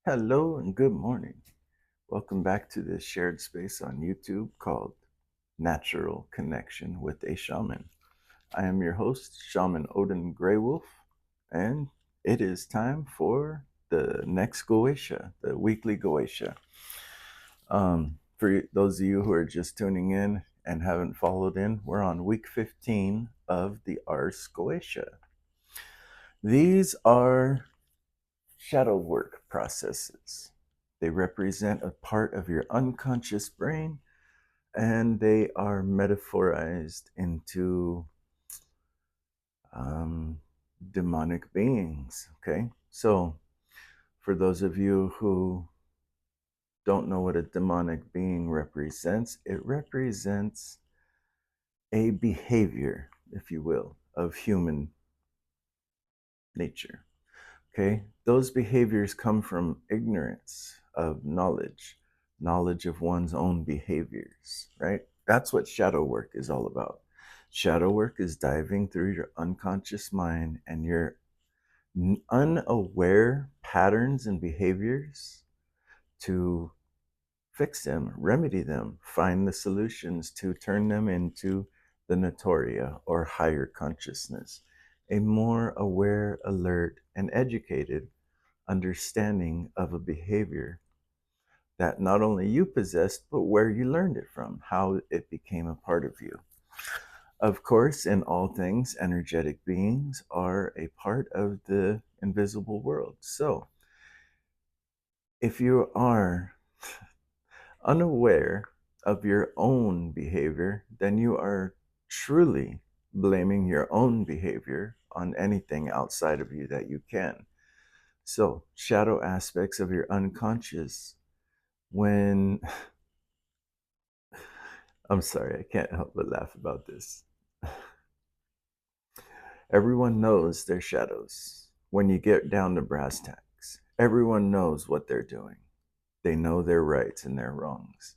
Hello and good morning. Welcome back to this shared space on YouTube called Natural Connection with a Shaman. I am your host, Shaman Odin Greywolf, and it is time for the next Goetia, the weekly Goetia. For those of you who are just tuning in and haven't followed in, we're on week 15 of the Ars Goetia. These are shadow work processes. They represent a part of your unconscious brain and they are metaphorized into demonic beings. Okay, so for those of you who don't know what a demonic being represents, it represents a behavior, if you will, of human nature. Okay, those behaviors come from ignorance of knowledge of one's own behaviors, right? That's what shadow work is all about. Shadow work is diving through your unconscious mind and your unaware patterns and behaviors to fix them, remedy them, find the solutions to turn them into the Notoria or higher consciousness, a more aware, alert, and educated understanding of a behavior that not only you possessed, but where you learned it from, how it became a part of you. Of course, in all things, energetic beings are a part of the invisible world. So, if you are unaware of your own behavior, then you are truly blaming your own behavior on anything outside of you that you can. So, shadow aspects of your unconscious, when I'm sorry, I can't help but laugh about this. Everyone knows their shadows. When you get down to brass tacks, everyone knows what they're doing. They know their rights and their wrongs.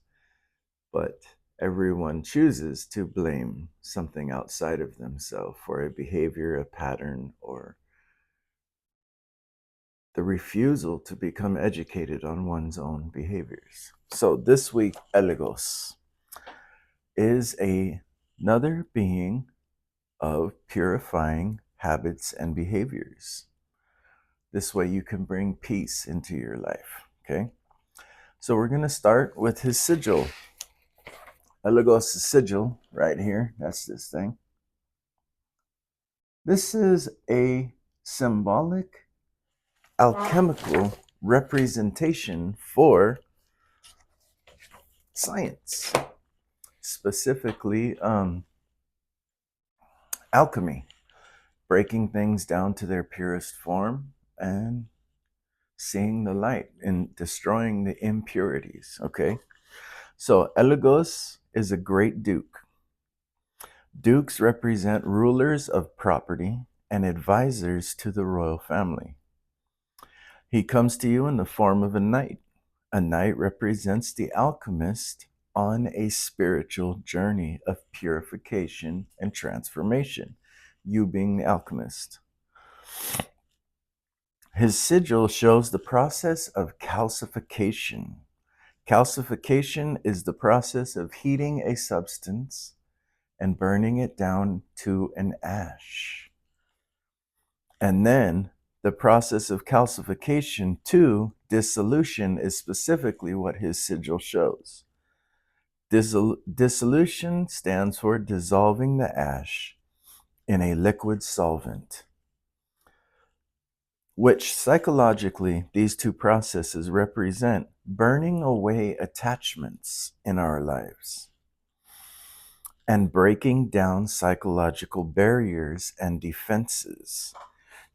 But everyone chooses to blame something outside of themselves for a behavior, a pattern, or the refusal to become educated on one's own behaviors. So this week, Eligos is another being of purifying habits and behaviors. This way you can bring peace into your life, okay? So we're going to start with his sigil. Eligos' sigil right here, that's this thing. This is a symbolic alchemical representation for science, specifically alchemy, breaking things down to their purest form and seeing the light and destroying the impurities. Okay, so Eligos is a great duke. Dukes represent rulers of property and advisors to the royal family. He comes to you in the form of a knight. A knight represents the alchemist on a spiritual journey of purification and transformation, you being the alchemist. His sigil shows the process of calcification. Calcification is the process of heating a substance and burning it down to an ash. And then the process of calcification to dissolution is specifically what his sigil shows. Dissolution stands for dissolving the ash in a liquid solvent, which psychologically these two processes represent burning away attachments in our lives and breaking down psychological barriers and defenses.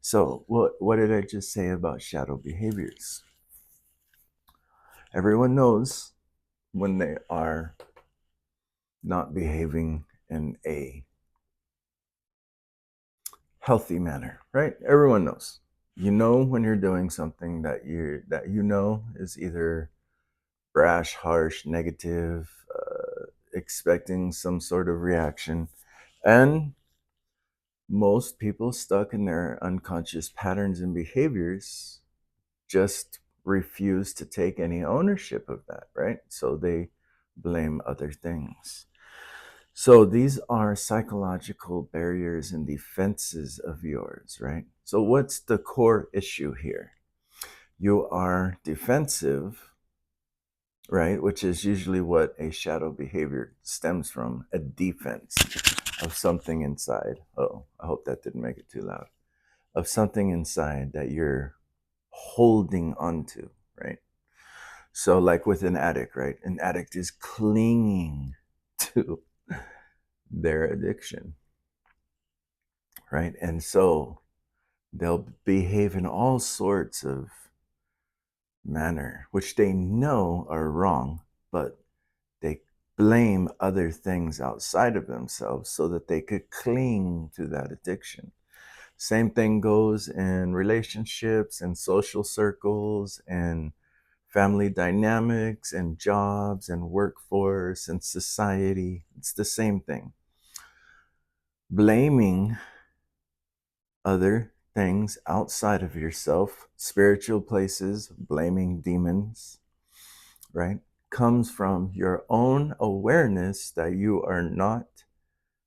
So what did I just say about shadow behaviors? Everyone knows when they are not behaving in a healthy manner, right? Everyone knows. You know when you're doing something that you know is either brash, harsh, negative, expecting some sort of reaction, and most people stuck in their unconscious patterns and behaviors just refuse to take any ownership of that, right? So they blame other things. So these are psychological barriers and defenses of yours, right? So what's the core issue here? You are defensive, right? Which is usually what a shadow behavior stems from, a defense of something inside. Oh, I hope that didn't make it too loud. Of something inside that you're holding onto, right? So, like with an addict, right? An addict is clinging to their addiction, right? And so they'll behave in all sorts of manner, which they know are wrong, but they blame other things outside of themselves so that they could cling to that addiction. Same thing goes in relationships and social circles and family dynamics and jobs and workforce and society. It's the same thing. Blaming other things outside of yourself, spiritual places, blaming demons, right, comes from your own awareness that you are not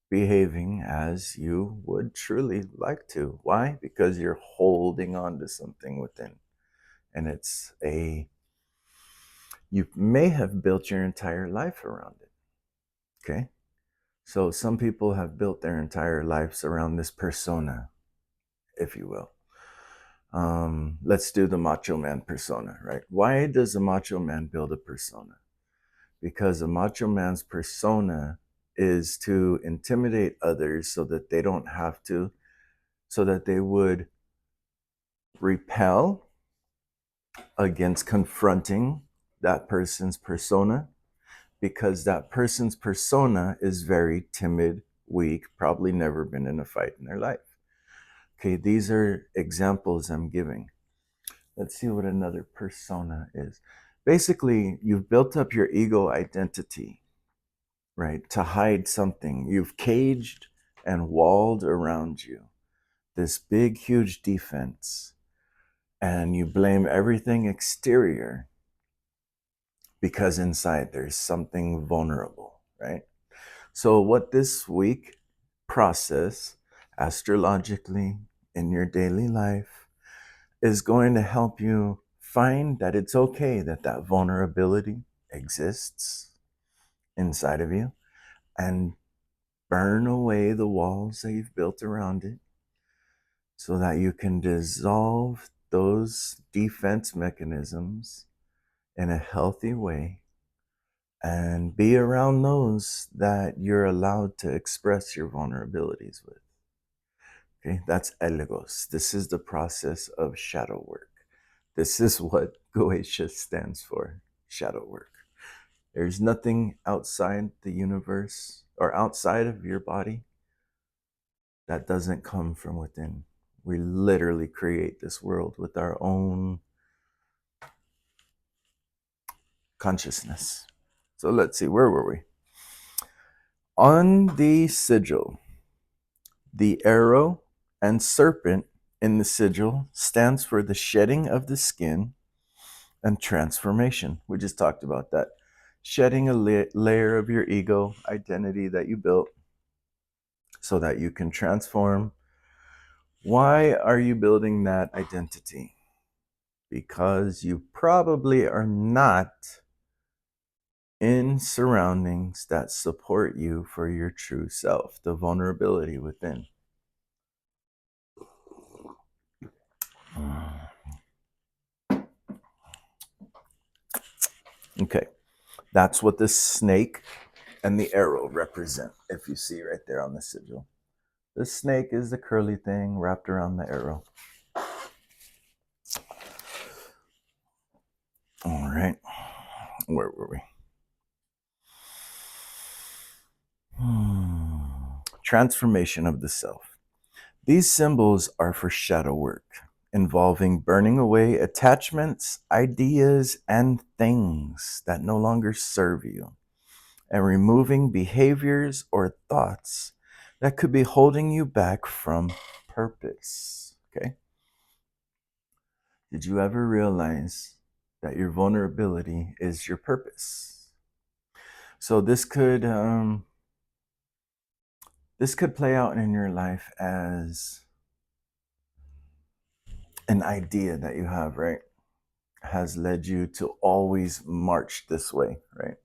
behaving as you would truly like to. Why? Because you're holding on to something within. And you may have built your entire life around it. Okay? So some people have built their entire lives around this persona, if you will. Let's do the macho man persona, right? Why does a macho man build a persona? Because a macho man's persona is to intimidate others so that they don't have to, so that they would repel against confronting that person's persona, because that person's persona is very timid, weak, probably never been in a fight in their life. Okay, these are examples I'm giving. Let's see what another persona is. Basically, you've built up your ego identity, right, to hide something. You've caged and walled around you this big, huge defense, and you blame everything exterior because inside there's something vulnerable, right? So, what this week process astrologically in your daily life is going to help you find that it's okay that that vulnerability exists inside of you, and burn away the walls that you've built around it so that you can dissolve those defense mechanisms in a healthy way and be around those that you're allowed to express your vulnerabilities with. Okay, that's Eligos. This is the process of shadow work. This is what Goetia stands for, shadow work. There's nothing outside the universe or outside of your body that doesn't come from within. We literally create this world with our own consciousness. So let's see, where were we? On the sigil, the arrow and serpent in the sigil stands for the shedding of the skin and transformation. We just talked about that. Shedding a layer of your ego identity that you built so that you can transform. Why are you building that identity? Because you probably are not in surroundings that support you for your true self, the vulnerability within. Okay, that's what the snake and the arrow represent, if you see right there on the sigil. The snake is the curly thing wrapped around the arrow. All right, where were we? Transformation of the self. These symbols are for shadow work, involving burning away attachments, ideas, and things that no longer serve you, and removing behaviors or thoughts that could be holding you back from purpose. Okay? Did you ever realize that your vulnerability is your purpose. So this could play out in your life as an idea that you have, right? Has led you to always march this way, right?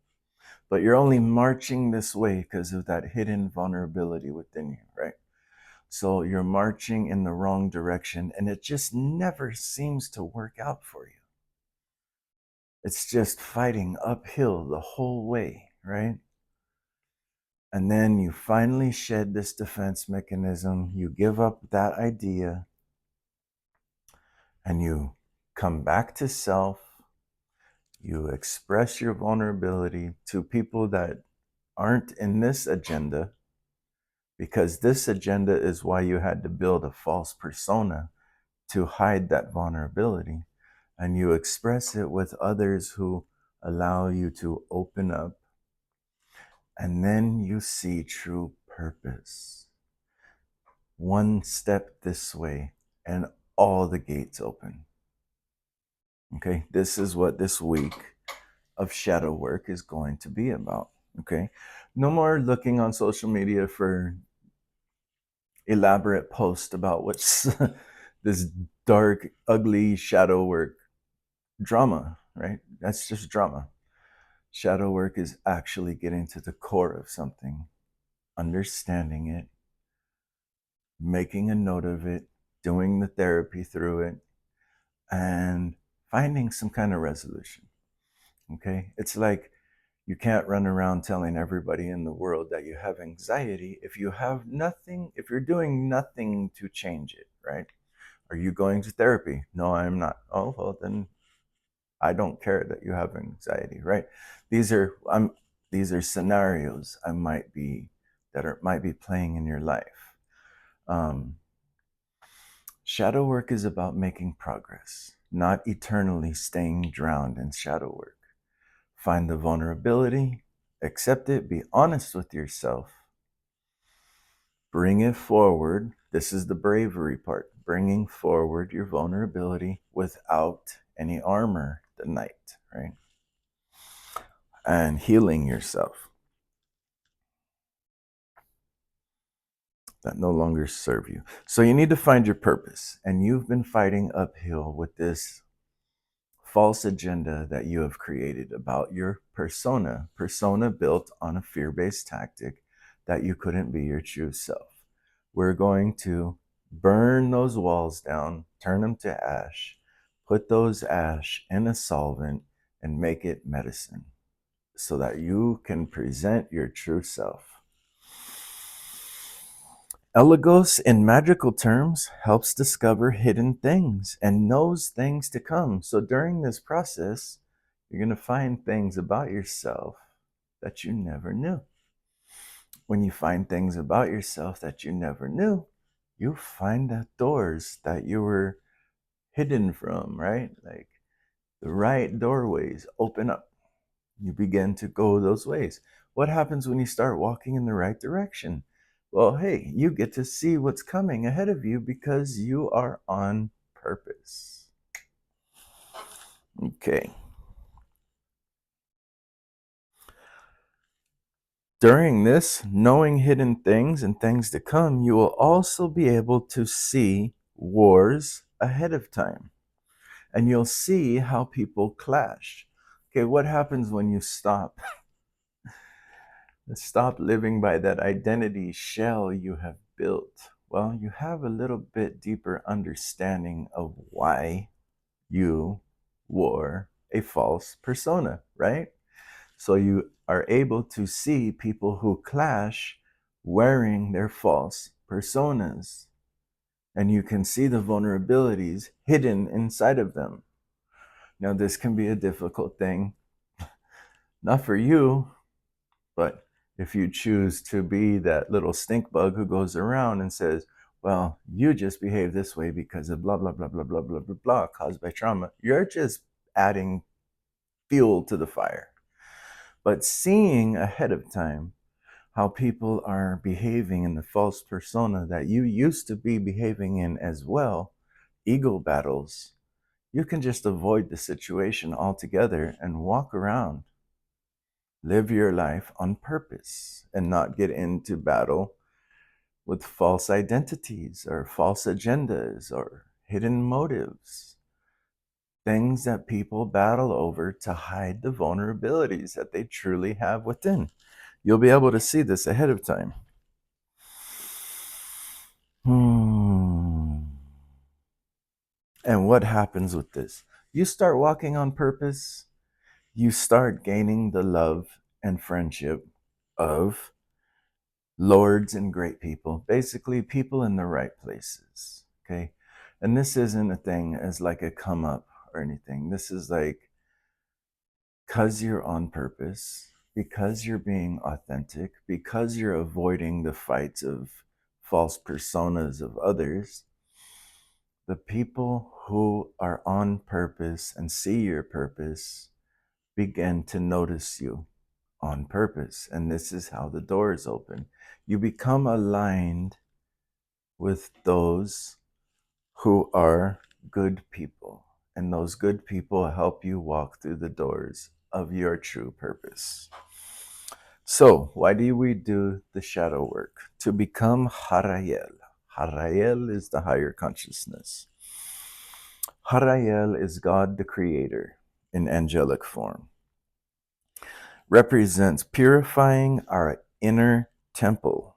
But you're only marching this way because of that hidden vulnerability within you, right? So you're marching in the wrong direction and it just never seems to work out for you. It's just fighting uphill the whole way, right? And then you finally shed this defense mechanism, you give up that idea, and you come back to self. You express your vulnerability to people that aren't in this agenda, because this agenda is why you had to build a false persona to hide that vulnerability. And you express it with others who allow you to open up. And then you see true purpose. One step this way, and all the gates open. Okay, this is what this week of shadow work is going to be about. Okay, no more looking on social media for elaborate posts about what's this dark, ugly shadow work drama, right? That's just drama. Shadow work is actually getting to the core of something, understanding it, making a note of it, doing the therapy through it, and finding some kind of resolution. Okay, it's like you can't run around telling everybody in the world that you have anxiety if you have nothing, if you're doing nothing to change it, right? Are you going to therapy? No, I'm not. Oh, well, then I don't care that you have anxiety, right? These are these are scenarios I might be might be playing in your life. Um, Shadow work is about making progress, not eternally staying drowned in shadow work. Find the vulnerability, accept it, be honest with yourself, bring it forward. This is the bravery part, bringing forward your vulnerability without any armor, the knight, right? And healing yourself that no longer serve you. So you need to find your purpose, and you've been fighting uphill with this false agenda that you have created about your persona built on a fear-based tactic that you couldn't be your true self. We're going to burn those walls down, turn them to ash, put those ash in a solvent, and make it medicine so that you can present your true self. Eligos, in magical terms, helps discover hidden things and knows things to come. So during this process, you're going to find things about yourself that you never knew. When you find things about yourself that you never knew, you find the doors that you were hidden from, right? Like the right doorways open up. You begin to go those ways. What happens when you start walking in the right direction? Well, hey, you get to see what's coming ahead of you because you are on purpose. Okay. During this, knowing hidden things and things to come, you will also be able to see wars ahead of time. And you'll see how people clash. Okay, what happens when you stop living by that identity shell you have built? Well, you have a little bit deeper understanding of why you wore a false persona, right? So you are able to see people who clash wearing their false personas. And you can see the vulnerabilities hidden inside of them. Now, this can be a difficult thing, not for you, but if you choose to be that little stink bug who goes around and says, well, you just behave this way because of blah, blah, blah, blah, blah, blah, blah, blah, caused by trauma, you're just adding fuel to the fire. But seeing ahead of time how people are behaving in the false persona that you used to be behaving in as well, ego battles, You can just avoid the situation altogether and walk around. Live your life on purpose and not get into battle with false identities or false agendas or hidden motives. Things that people battle over to hide the vulnerabilities that they truly have within. You'll be able to see this ahead of time. And what happens with this? You start walking on purpose, you start gaining the love and friendship of lords and great people, basically people in the right places. Okay. And this isn't a thing as like a come up or anything. This is like, because you're on purpose, because you're being authentic, because you're avoiding the fights of false personas of others, the people who are on purpose and see your purpose begin to notice you on purpose. And this is how the doors open. You become aligned with those who are good people. And those good people help you walk through the doors of your true purpose. So, why do we do the shadow work? To become Harayel. Harayel is the higher consciousness. Harayel is God the Creator in angelic form. Represents purifying our inner temple.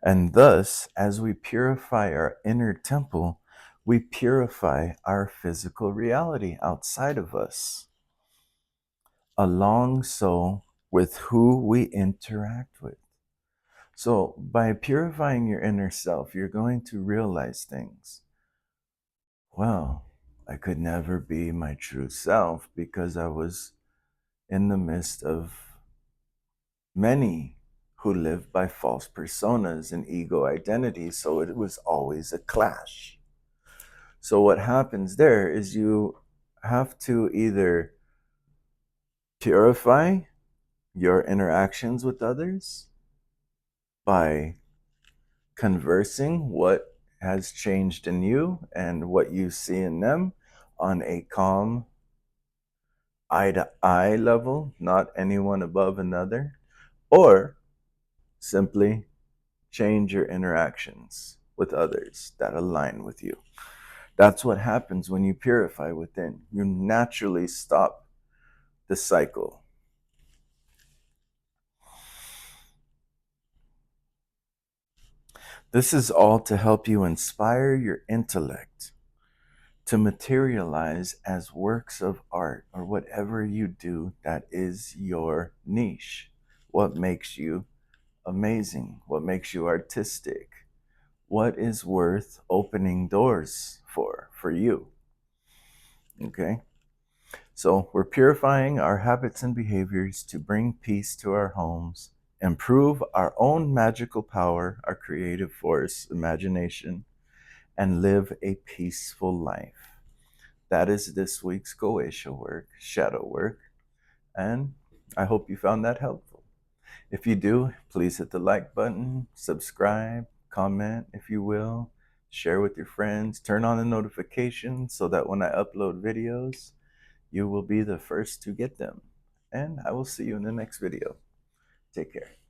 And thus, as we purify our inner temple, we purify our physical reality outside of us, along so with who we interact with. So by purifying your inner self, you're going to realize things. Well, I could never be my true self because I was in the midst of many who live by false personas and ego identities, so it was always a clash. So what happens there is you have to either purify your interactions with others by conversing what has changed in you and what you see in them on a calm, eye to eye level, not anyone above another, or simply change your interactions with others that align with you. That's what happens when you purify within. You naturally stop the cycle. This is all to help you inspire your intellect to materialize as works of art or whatever you do that is your niche. What makes you amazing? What makes you artistic? What is worth opening doors for you? Okay? So we're purifying our habits and behaviors to bring peace to our homes, improve our own magical power, our creative force, imagination, and live a peaceful life. That is this week's Goetia work, shadow work, and I hope you found that helpful. If you do, please hit the like button, subscribe, comment if you will, share with your friends, turn on the notifications so that when I upload videos, you will be the first to get them. And I will see you in the next video. Take care.